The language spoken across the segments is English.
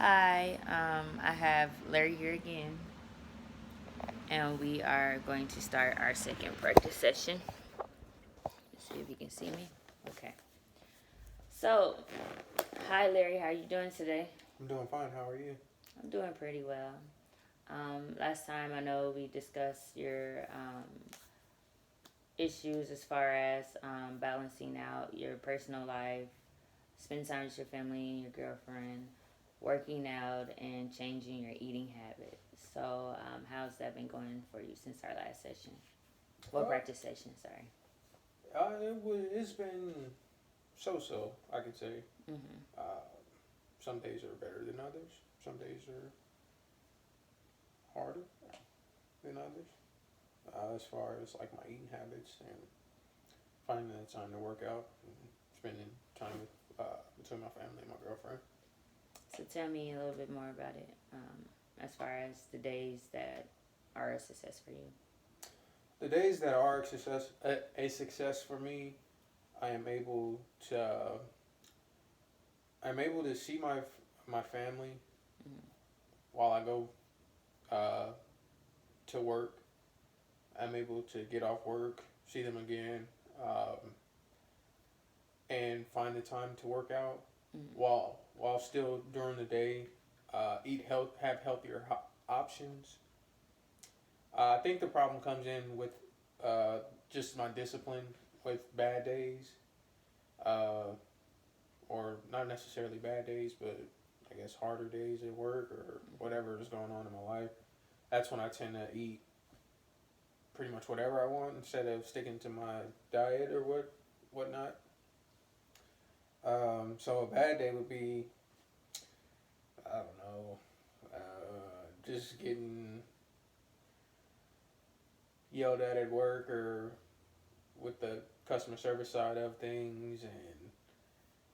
Hi, I have Larry here again, and we are going to start our second practice session. Let's see if you can see me. Okay. So, hi Larry, how are you doing today? I'm doing fine. How are you? I'm doing pretty well. Last time I know we discussed your issues as far as balancing out your personal life, spending time with your family and your girlfriend, working out, and changing your eating habits. So, how's that been going for you since our last session? Well, Uh, practice session, sorry. it's been so. I could say. Mm-hmm. Uh, some days are better than others. Some days are harder than others. As far as like my eating habits and finding that time to work out and spending time between my family and my girlfriend. So, tell me a little bit more about it as far as the days that are a success for you. The days that are a success for me, I am able to see my family Mm-hmm. while I go uh, to work. I'm able to get off work, see them again, and find the time to work out Mm-hmm. while still during the day have healthier options. I think the problem comes in with uh, just my discipline with bad days, uh, or not necessarily bad days, but I guess harder days at work or whatever is going on in my life. That's when I tend to eat pretty much whatever I want instead of sticking to my diet or whatnot. So a bad day would be, I don't know, just getting yelled at work or with the customer service side of things, and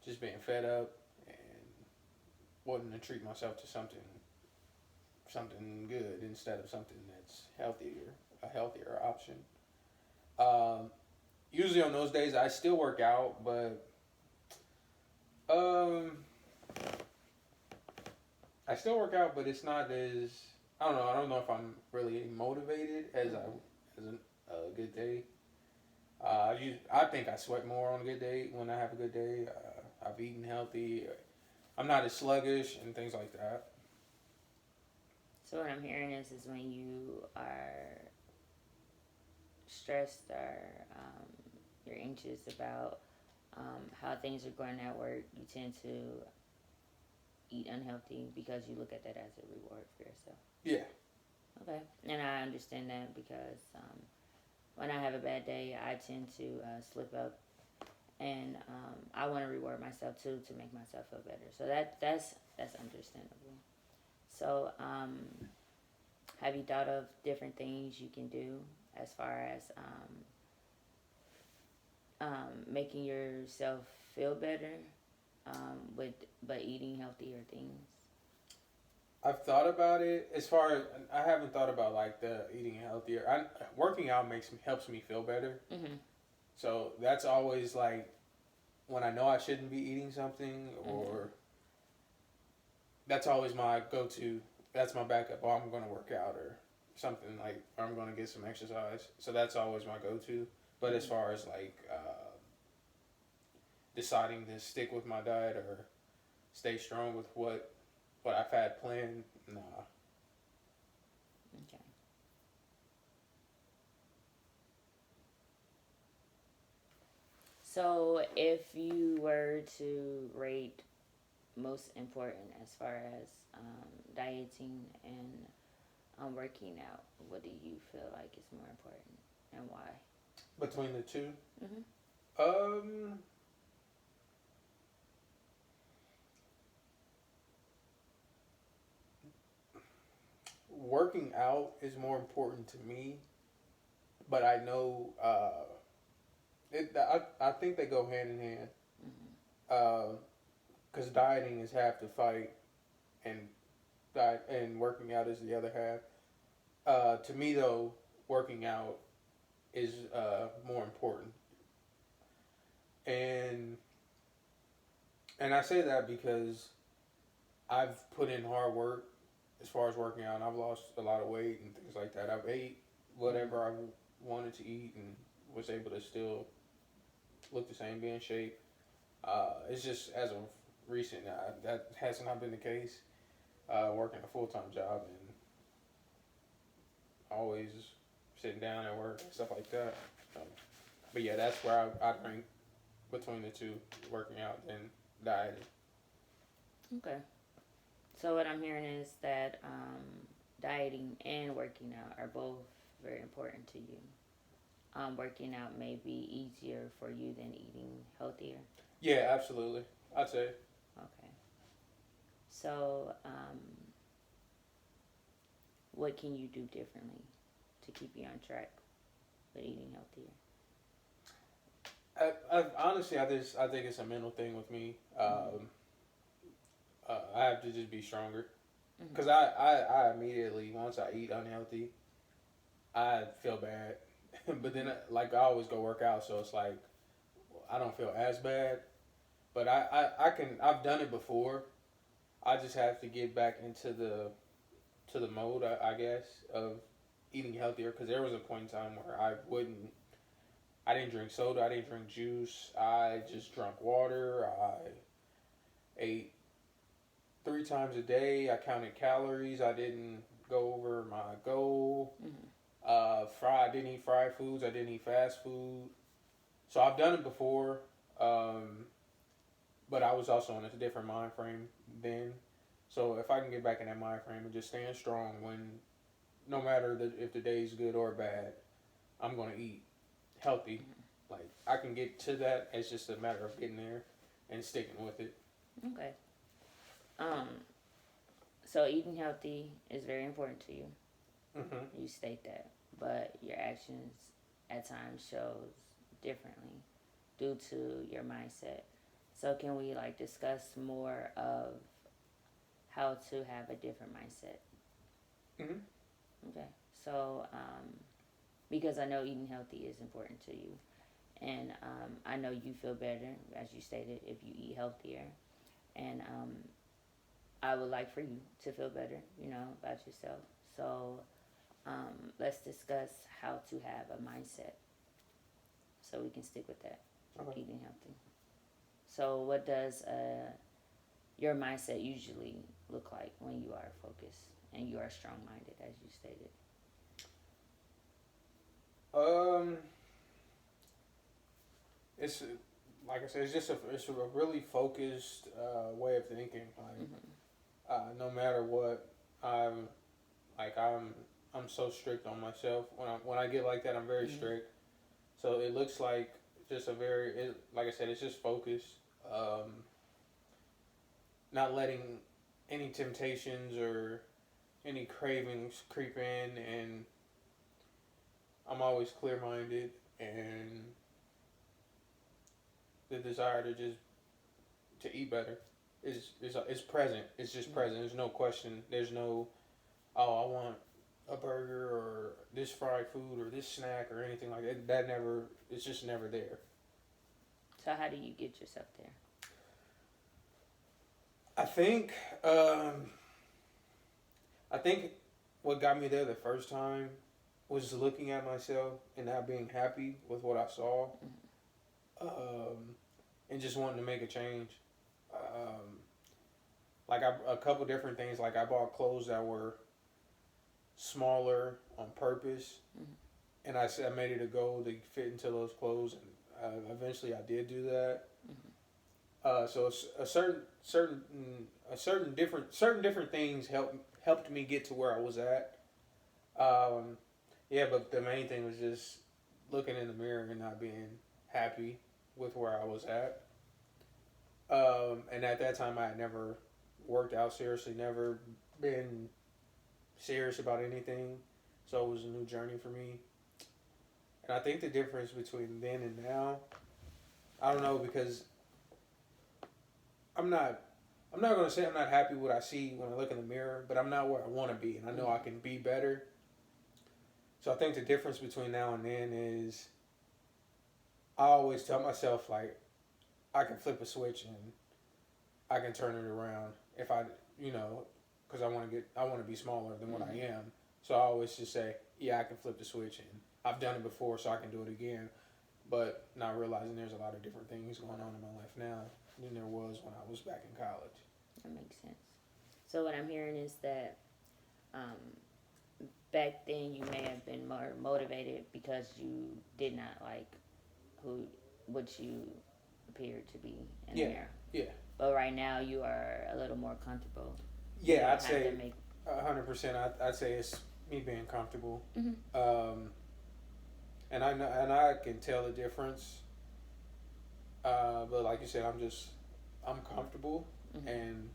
just being fed up and wanting to treat myself to something good instead of something that's healthier, a healthier option. Um, Usually on those days I still work out, but um, I still work out, but it's not as, I don't know. I don't know if I'm really motivated as a good day. I think I sweat more on a good day when I have a good day. I've eaten healthy. I'm not as sluggish and things like that. So, what I'm hearing is when you are stressed or you're anxious about how things are going at work, you tend to eat unhealthy because you look at that as a reward for yourself. Yeah. Okay, and I understand that because when I have a bad day, I tend to slip up, and I want to reward myself too to make myself feel better. So that's understandable. So, have you thought of different things you can do as far as making yourself feel better with but eating healthier things? I've thought about it. As far as I haven't thought about like the eating healthier. Working out helps me feel better. Mm-hmm. So that's always like when I know I shouldn't be eating something, Mm-hmm. or that's always my go-to. That's my backup. Oh, I'm going to work out or something like, or I'm going to get some exercise. So that's always my go-to. But as Mm-hmm. far as like deciding to stick with my diet or stay strong with what I've had planned, nah. Okay. So, if you were to rate most important as far as dieting and working out, what do you feel like is more important and why? Between the two, Mm-hmm. um, working out is more important to me, but I know I think they go hand in hand. Mm-hmm. Because dieting is half the fight, and diet and working out is the other half. To me, though, working out is more important, and I say that because I've put in hard work as far as working out, and I've lost a lot of weight and things like that. I've ate whatever I wanted to eat and was able to still look the same, be in shape. It's just as of recent, that has not been the case. Working a full-time job and always sitting down at work and stuff like that. But yeah, that's where I rank between the two, working out and dieting. Okay. So what I'm hearing is that dieting and working out are both very important to you. Working out may be easier for you than eating healthier. Yeah, absolutely. I'd say. Okay. So, what can you do differently to keep you on track with eating healthier? Honestly, I think it's a mental thing with me. I have to just be stronger. Because I immediately, once I eat unhealthy, I feel bad. But then, like, I always go work out, so it's like, I don't feel as bad. But I've done it before. I just have to get back into the mode, I guess, of eating healthier. Because there was a point in time where I didn't drink soda, I didn't drink juice, I just drank water, I ate 3 times a day, I counted calories, I didn't go over my goal. I didn't eat fried foods, I didn't eat fast food. So I've done it before, but I was also in a different mind frame then. So if I can get back in that mind frame and just stand strong when, no matter if the day is good or bad, I'm going to eat healthy. Like, I can get to that. It's just a matter of getting there and sticking with it. Okay. So eating healthy is very important to you. Mm-hmm. You state that, but your actions at times shows differently due to your mindset. So can we discuss more of how to have a different mindset? Mm-hmm. Okay. So because I know eating healthy is important to you, and I know you feel better, as you stated, if you eat healthier, and I would like for you to feel better, about yourself. So let's discuss how to have a mindset so we can stick with that. Okay. Eating healthy. So what does your mindset usually look like when you are focused and you are strong-minded, as you stated? It's like I said, it's a really focused way of thinking. Like, no matter what, I'm so strict on myself. When I get like that, I'm very strict. So it looks like just like I said, it's just focused. Not letting any temptations or any cravings creep in, and I'm always clear-minded, and the desire to eat better is present. It's just present. There's no question. There's no, oh, I want a burger or this fried food or this snack or anything like that. That never. It's just never there. So how do you get yourself there? I think what got me there the first time was looking at myself and not being happy with what I saw, and just wanting to make a change. A couple different things. Like, I bought clothes that were smaller on purpose, and I made it a goal to fit into those clothes, and eventually I did do that. So certain different things helped me get to where I was at. But the main thing was just looking in the mirror and not being happy with where I was at. And at that time, I had never worked out seriously, never been serious about anything. So it was a new journey for me. And I think the difference between then and now, I don't know, because I'm not going to say I'm not happy with what I see when I look in the mirror, but I'm not where I want to be, and I know I can be better. So I think the difference between now and then is I always tell myself, like, I can flip a switch and I can turn it around if I, you know, because I want to be smaller than what I am. So I always just say, yeah, I can flip the switch, and I've done it before, so I can do it again. But not realizing there's a lot of different things going on in my life now than there was when I was back in college. That makes sense. So what I'm hearing is that back then you may have been more motivated because you did not like what you appeared to be in the mirror. Yeah. But right now you are a little more comfortable. Yeah, I'd say 100%. I'd say it's me being comfortable. And I know, and I can tell the difference. But like you said, I'm comfortable, and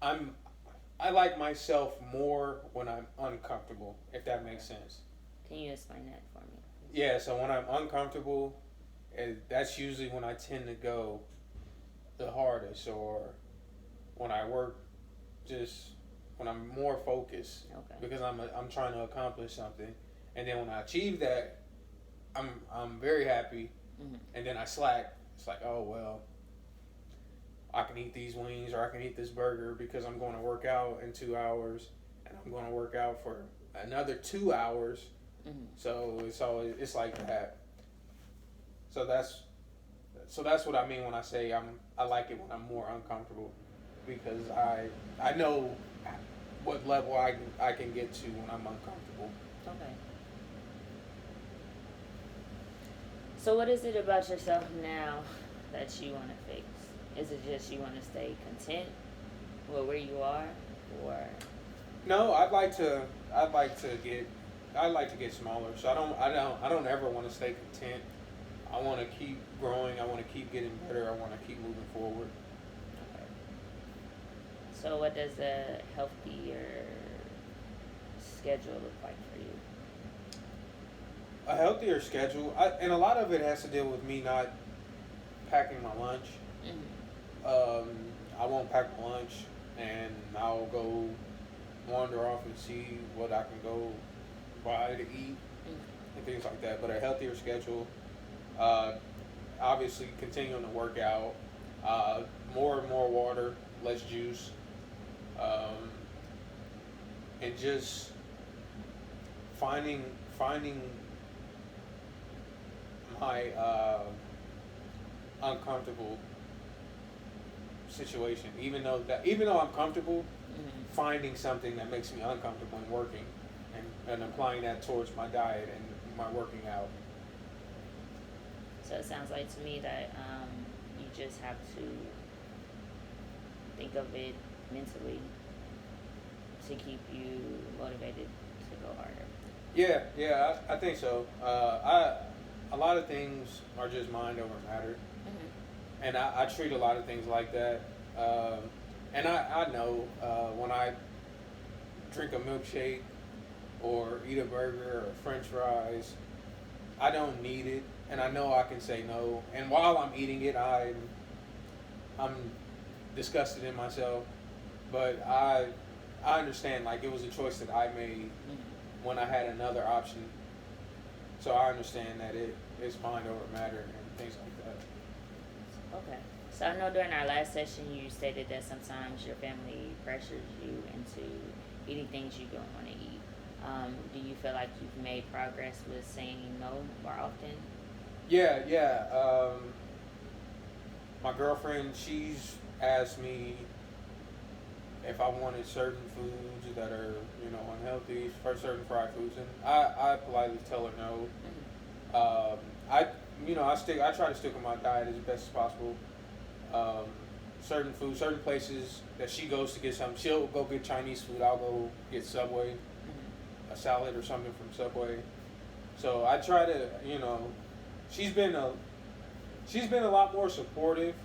I like myself more when I'm uncomfortable, if that makes sense. Can you explain that for me? Yeah, so when I'm uncomfortable, that's usually when I tend to go the hardest, or when I work just when I'm more focused, because I'm trying to accomplish something, and then when I achieve that, I'm very happy, and then I slack. It's like, oh well, I can eat these wings or I can eat this burger because I'm going to work out in 2 hours, and I'm going to work out for another 2 hours. So it's like that. So that's what I mean when I say I like it when I'm more uncomfortable, because I know what level I can get to when I'm uncomfortable. Okay. So what is it about yourself now that you want to fix? Is it just you want to stay content with where you are, or? No, I'd like to get smaller. So I don't ever want to stay content. I want to keep growing. I want to keep getting better. I want to keep moving forward. Okay. So what does a healthier schedule look like for you? A healthier schedule, and a lot of it has to deal with me not packing my lunch. I won't pack my lunch, and I'll go wander off and see what I can go buy to eat and things like that. But a healthier schedule, obviously continuing to work out, more and more water, less juice, and just finding my uncomfortable situation. Even though I'm comfortable, finding something that makes me uncomfortable and working, and applying that towards my diet and my working out. So it sounds like to me that you just have to think of it mentally to keep you motivated to go harder. Yeah, I think so. A lot of things are just mind over matter, and I treat a lot of things like that. And I know when I drink a milkshake or eat a burger or French fries, I don't need it, and I know I can say no. And while I'm eating it, I'm disgusted in myself, but I understand, like, it was a choice that I made when I had another option. So I understand that it's mind over matter and things like that. Okay. So I know during our last session you stated that sometimes your family pressures you into eating things you don't want to eat. Do you feel like you've made progress with saying no more often? Yeah. My girlfriend, she's asked me if I wanted certain foods that are, unhealthy, for certain fried foods, and I politely tell her no. I try to stick with my diet as best as possible. Certain foods, certain places that she goes to get something, she'll go get Chinese food. I'll go get Subway, a salad or something from Subway. So I try to, she's been a lot more supportive.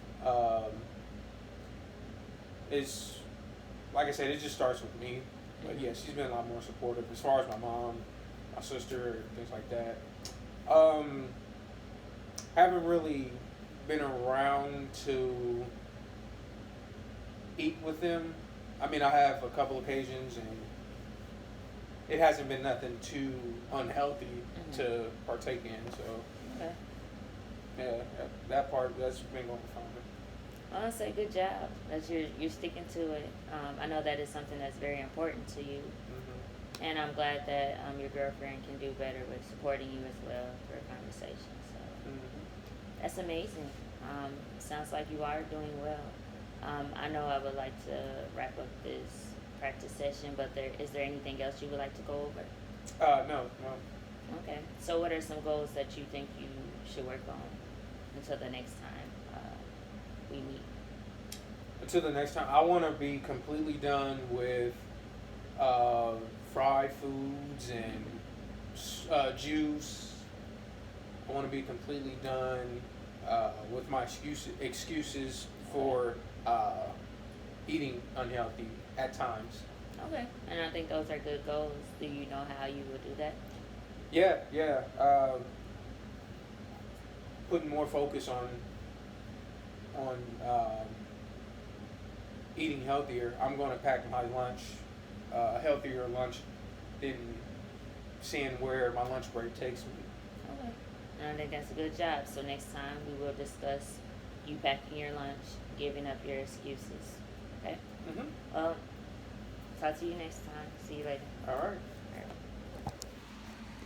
It's like I said, it just starts with me. But yeah, she's been a lot more supportive as far as my mom, my sister, things like that. Haven't really been around to eat with them. I mean, I have a couple occasions, and it hasn't been nothing too unhealthy to partake in. So, okay. Yeah, that part that's been going fine. I want to say good job that you're sticking to it. I know that is something that's very important to you, Mm-hmm. and I'm glad that your girlfriend can do better with supporting you as well for a conversation. So Mm-hmm. that's amazing. Sounds like you are doing well. I know I would like to wrap up this practice session, but is there anything else you would like to go over? No. Okay. So what are some goals that you think you should work on until the next time we meet? Until the next time, I want to be completely done with uh, fried foods and juice. I want to be completely done with my excuses for eating unhealthy at times. Okay. And I think those are good goals. Do you know how you will do that? Yeah. Putting more focus on eating healthier. I'm going to pack my lunch, a healthier lunch, than seeing where my lunch break takes me. Okay. And I think that's a good job. So next time we will discuss you packing your lunch, giving up your excuses. Okay? Mm-hmm. Well, talk to you next time. See you later. All right.